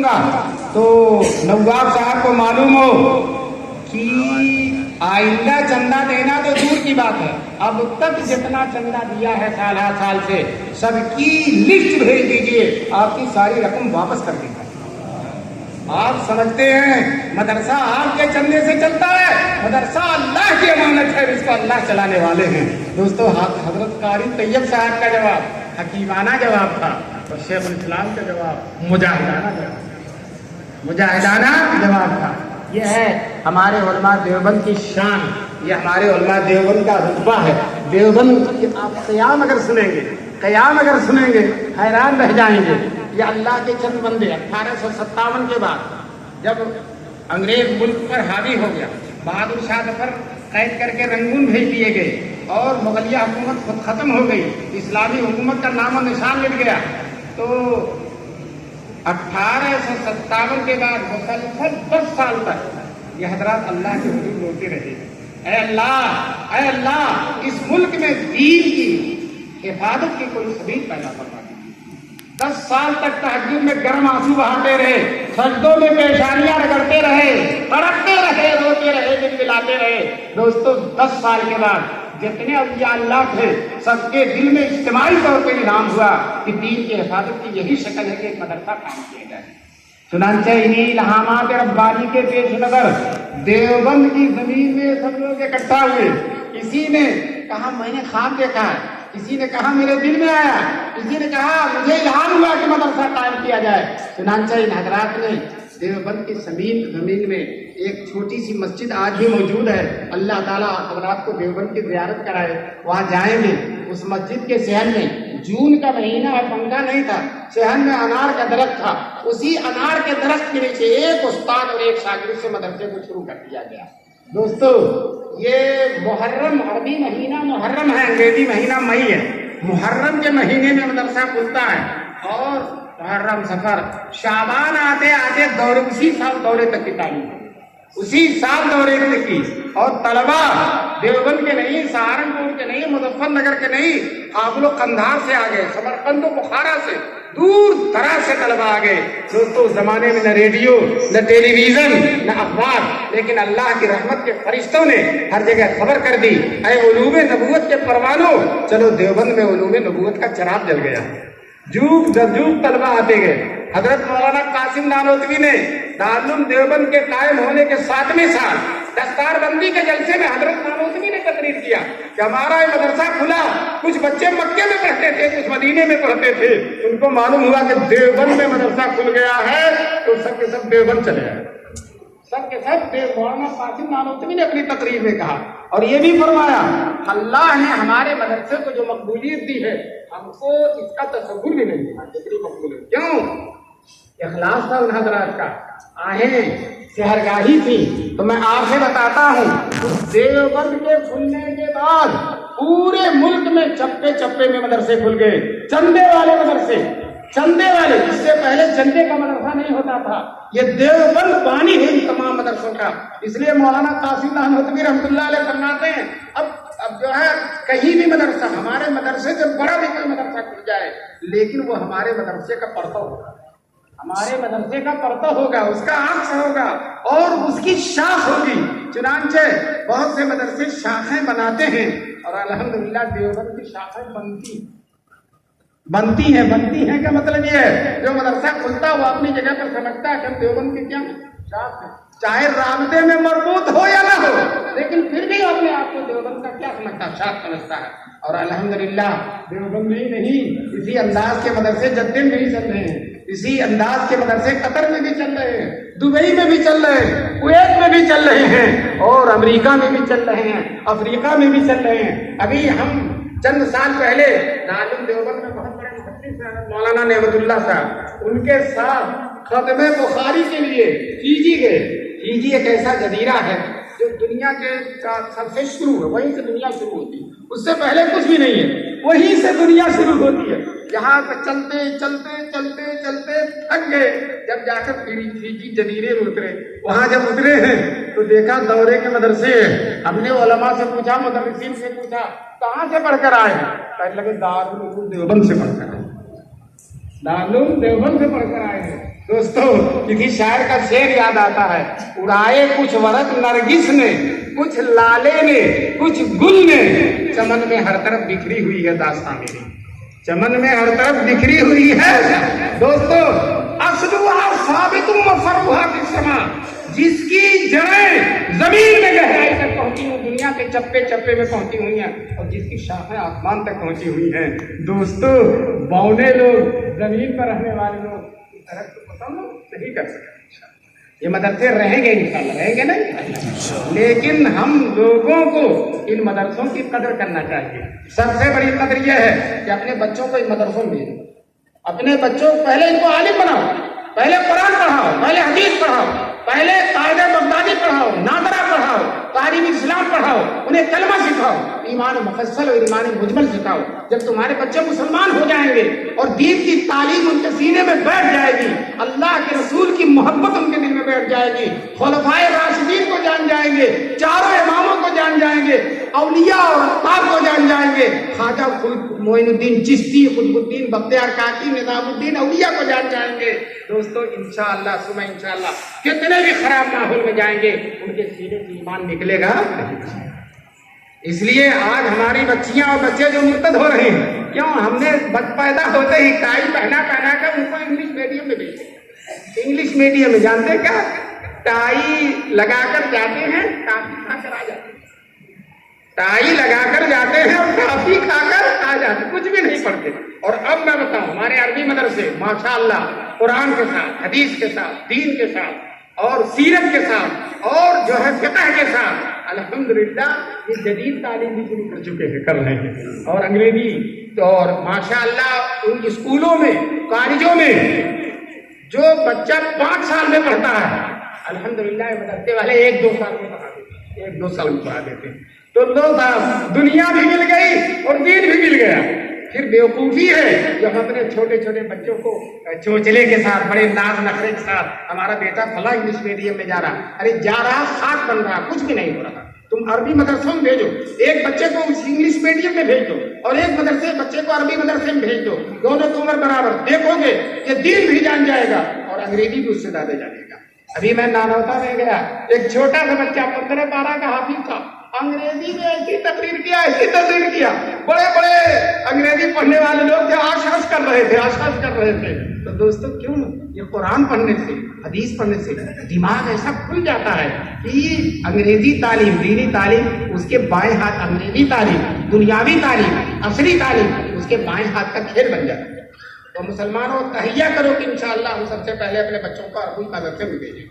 کروں گا تو نواب صاحب کو معلوم ہو کہ آئندہ چندہ دینا تو دور کی بات ہے، اب تک جتنا چندہ دیا ہے سال ہر سال سے سب کی لسٹ بھیج دیجیے، آپ کی ساری رقم واپس کر دیں گے۔ آپ سمجھتے ہیں مدرسہ آپ کے چندے سے چلتا ہے؟ مدرسہ اللہ کی امانت ہے، اس کو اللہ چلانے والے ہیں۔ دوستو حضرت قاری طیب صاحب کا جواب حکیمانہ جواب تھا اور شیخ الاسلام کا جواب مجاہدانہ جواب تھا۔ یہ ہے ہمارے علماء دیوبند کی شان، یہ ہمارے علماء دیوبند کا رتبہ ہے۔ دیوبند کی آپ قیام اگر سنیں گے حیران رہ جائیں گے۔ یہ اللہ کے چند بندے 1857 کے بعد جب انگریز ملک پر حاوی ہو گیا، بہادر شاہ ظفر قید کر کے رنگون بھیج دیے گئے اور مغلیہ حکومت خود ختم ہو گئی، اسلامی حکومت کا نام و نشان مل گیا، تو 1857 کے بعد مسلسل 10 سال تک یہ حضرات اللہ کے حضور روتے رہے، اے اللہ اس ملک میں دین کی حفاظت کی کوئی سبیل پیدا فرما دیجیے۔ 10 سال تک تہجد میں گرم آنسو بہاتے رہے، سجدوں میں پیشانیاں رگڑتے رہے، تڑپتے رہے، روتے رہے، دل ملاتے رہے۔ دوستو 10 سال کے بعد جتنے اولیاء اللہ تھے سب کے دل میں اجتماعی طور پہ انعام ہوا کہ دین کی حفاظت کی یہی شکل ہے کہ ایک مدرسہ قائم کیا جائے۔ چنانچہ انہی الہامات ربانی کے پیش نظر دیوبند کی زمین میں سب لوگ اکٹھا ہوئے۔ کسی نے کہا میں نے خواب دیکھا ہے، کسی نے کہا میرے دل میں آیا، کسی نے کہا مجھے الہام ہوا کہ مدرسہ قائم کیا جائے۔ چنانچہ ان حضرات نے دیوبند کی زمین میں ایک چھوٹی سی مسجد آج بھی موجود ہے، اللہ تعالیٰ حضرات کو دیوبند کی زیارت کرائے، وہاں جائیں گے۔ اس مسجد کے صحن میں جون کا مہینہ اور پنکھا نہیں تھا، صحن میں انار کا درخت تھا، اسی انار کے درخت کے نیچے ایک استاد اور ایک شاگرد سے مدرسے کو شروع کر دیا گیا۔ دوستو یہ محرم، عربی مہینہ محرم ہے، انگریزی مہینہ مئی ہے۔ محرم کے مہینے میں مدرسہ کھلتا ہے اور محرم سفر شعبان آتے آتے اسی سال دورے تک کی تعلیم، اسی سال دورے تک کی، اور طلبا دیوبند کے نہیں، سہارنپور کے نہیں، مظفر نگر کے نہیں، آپ لوگ قندھار سے آ گئے، سمرقند و بخارا سے دور دراز سے طلبا آ گئے۔ دوستو اس زمانے میں نہ ریڈیو نہ ٹیلی ویژن نہ اخبار، لیکن اللہ کی رحمت کے فرشتوں نے ہر جگہ خبر کر دی، اے علوم نبوت کے پروانوں، چلو دیوبند میں علوم نبوت کا چراغ جل گیا۔ جوگ درجوگ طلبا آتے گئے۔ حضرت مولانا قاسم نانوتوی نے دارالعلوم دیوبند کے قائم ہونے کے 7ویں سال دستار بندی کے جلسے میں حضرت نانوتوی نے تقریر کیا کہ ہمارا یہ مدرسہ کھلا، کچھ بچے مکے میں پڑھتے تھے، کچھ مدینے میں پڑھتے تھے، ان کو معلوم ہوا کہ دیوبند میں مدرسہ کھل گیا ہے تو سب کے سب دیوبند چلے آئے، سب کے سب مولانا قاسم نانوتوی نے اپنی تقریر میں کہا اور یہ بھی فرمایا اللہ نے ہمارے مدرسے کو جو مقبولیت دی ہے ہم کو اس کا تصور بھی نہیں تھا کتنی مقبول ہے۔ کیوں؟ اخلاص تھا ان حضرات کا، آہیں سحرگاہی تھی۔ تو میں آپ سے بتاتا ہوں دیوبند کے کھلنے کے بعد پورے ملک میں چپے چپے میں مدرسے کھل گئے، چندے والے مدرسے، چندے والے، اس سے پہلے چندے کا مدرسہ نہیں ہوتا تھا، یہ دیوبند بانی ہے ان تمام مدرسوں کا۔ اس لیے مولانا قاسم نانوتوی رحمۃ اللہ علیہ فرماتے ہیں اب جو ہے کہیں بھی مدرسہ، ہمارے مدرسے سے بڑا بھی کوئی مدرسہ کھل جائے لیکن وہ ہمارے مدرسے کا پرتو ہوگا، ہمارے مدرسے کا پرتو ہوگا، اس کا عکس ہوگا اور اس کی شاخ ہوگی۔ چنانچہ بہت سے مدرسے شاخیں بناتے ہیں اور الحمدللہ دیوبند کی شاخیں بنتی ہیں کا مطلب یہ ہے جو مدرسہ کھلتا ہے وہ اپنی جگہ پر سمجھتا ہے کہ ہم دیوبند کی کیا شاخ ہے، چاہے رابطے میں مربوط ہو یا نہ ہو لیکن پھر بھی اپنے آپ کو دیوبند کا کیا سمجھتا ہے، شاخ سمجھتا ہے۔ اور الحمدللہ دیوبند میں ہی نہیں، اسی انداز کے مدرسے جدے میں بھی چل رہے ہیں، اسی انداز کے مدرسے قطر میں بھی چل رہے ہیں، دبئی میں بھی چل رہے ہیں، کویت میں بھی چل رہے ہیں اور امریکہ میں بھی چل رہے ہیں، افریقہ میں بھی چل رہے ہیں۔ ابھی ہم چند سال پہلے دارالعلوم دیوبند میں بہت بڑے محدث ہیں مولانا نعمت اللہ صاحب، ان کے ساتھ ختم بخاری کے لیے فیجی گئے۔ فیجی ایک ایسا جزیرہ ہے جو دنیا کے سب سے شروع ہے، وہیں سے دنیا شروع ہوتی ہے، اس سے پہلے کچھ بھی نہیں ہے، وہیں سے دنیا شروع ہوتی ہے۔ یہاں پہ چلتے چلتے چلتے چلتے تھک گئے، جب جا کر فیجی جزیرے میں اترے، وہاں جب اترے ہیں تو دیکھا دورے کے مدرسے ہیں۔ ہم نے علماء سے پوچھا، مدرسین سے پوچھا کہاں سے پڑھ کر آئے؟ کہنے لگے دارالعلوم دیوبند سے پڑھ کر آئے، دارالعلوم دیوبند سے پڑھ کر آئے ہیں۔ دوستو کسی شاعر کا شعر یاد آتا ہے، اڑائے کچھ ورق نرگس نے، کچھ لالے نے، کچھ گل نے، چمن میں ہر طرف بکھری ہوئی ہے داستان میری، چمن میں ہر طرف بکھری ہوئی ہے دوستو، اصلها ثابت و فرعها فی السماء، جس کی جڑیں زمین میں گہرائی تک پہنچی ہوئی، دنیا کے چپے چپے میں پہنچی ہوئی ہیں، اور جس کی شاخیں آسمان تک پہنچی ہوئی ہیں۔ دوستو بونے لوگ، زمین پر رہنے والے لوگ درخت کو پسند نہیں کر سکتے، یہ مدرسے رہیں گے انشاءاللہ، رہیں گے نہیں، لیکن ہم لوگوں کو ان مدرسوں کی قدر کرنا چاہیے۔ سب سے بڑی قدر یہ ہے کہ اپنے بچوں کو ان مدرسوں میں بھیجو، اپنے بچوں کو پہلے ان کو عالم بناؤ، پہلے قرآن پڑھاؤ، پہلے حدیث پڑھاؤ، پہلے قاعدہ بغدادی پڑھاؤ، نادرہ پڑھاؤ، تعلیم اسلام پڑھاؤ، انہیں کلمہ سکھاؤ، ایمان مفصل اور ایمان مجمل سکھاؤ۔ جب تمہارے بچے مسلمان ہو جائیں گے اور دین کی تعلیم ان کے سینے میں بیٹھ جائے گی، اللہ کے رسول کی محبت ان کے دل میں بیٹھ جائے گی، خلفائے راشدین کو جان جائیں گے، چاروں اماموں کو جان جائیں گے، اولیاء اور اقطاب کو جان جائیں گے، خواجہ معین الدین چشتی، قطب الدین بختیار کاکی، نظام الدین اولیاء کو جان جائیں گے۔ دوستو انشاءاللہ ثم انشاءاللہ کتنے بھی خراب ماحول میں جائیں گے ان کے سینے سے ایمان نکلے گا۔ اس لیے آج ہماری بچیاں اور بچے جو مرتد ہو رہے ہیں، کیوں؟ ہم نے پیدا ہوتے ہی ٹائی پہنا کر ان کو انگلش میڈیم میں بھیجے، انگلش میڈیم میں جانتے کیا؟ ٹائی لگا کر جاتے ہیں، کافی کھا کر آ جاتے ہیں، ٹائی لگا کر جاتے ہیں اور کافی کھا کر آ جاتے ہیں، کچھ بھی نہیں پڑھتے۔ اور اب میں بتاؤں ہمارے عربی مدرسے ماشاءاللہ قرآن کے ساتھ، حدیث کے ساتھ، دین کے ساتھ اور سیرت کے ساتھ اور جو ہے فقہ کے ساتھ الحمدللہ یہ جدید تعلیم بھی شروع کر چکے ہیں، کر رہے ہیں، اور انگریزی اور ماشاءاللہ ان اسکولوں میں، کالجوں میں جو بچہ 5 سال میں پڑھتا ہے الحمدللہ یہ مدرسے والے 1-2 سال میں پڑھا دیتے ہیں، 1-2 سال میں پڑھا دیتے ہیں۔ تو لو صاحب دنیا بھی مل گئی اور دین بھی مل گیا۔ پھر بیوقوفی ہے جو ہم اپنے چھوٹے چھوٹے بچوں کو چوچلے کے ساتھ، بڑے ناز نخرے کے ساتھ، ہمارا بیٹا فلاں انگلش میڈیم میں جا رہا، ارے جا رہا خاک بن رہا، کچھ بھی نہیں ہو رہا۔ تم عربی مدرسوں میں بھیجو، ایک بچے کو انگلش میڈیم میں بھیج دو اور ایک مدرسے بچے کو عربی مدرسے میں بھیج دو، دونوں کی عمر برابر، دیکھو گے یہ دین بھی جان جائے گا اور انگریزی بھی اس سے زیادہ جانے گا۔ ابھی میں نانوتا میں گیا، ایک چھوٹا سا بچہ 15-12 کا حافظ تھا، انگریزی میں ایسی تقریر کیا، بڑے بڑے انگریزی پڑھنے والے لوگ تھے، آشاش کر رہے تھے۔ تو دوستو کیوں؟ یہ قرآن پڑھنے سے، حدیث پڑھنے سے دماغ ایسا کھل جاتا ہے کہ انگریزی تعلیم، دینی تعلیم، اس کے بائیں ہاتھ انگریزی تعلیم، دنیاوی تعلیم، عصری تعلیم اس کے بائیں ہاتھ کا کھیل بن جاتا ہے۔ تو مسلمانوں تہیہ کرو کہ انشاءاللہ ہم سب سے پہلے اپنے بچوں کو عربی مدرسے میں بھیجیں۔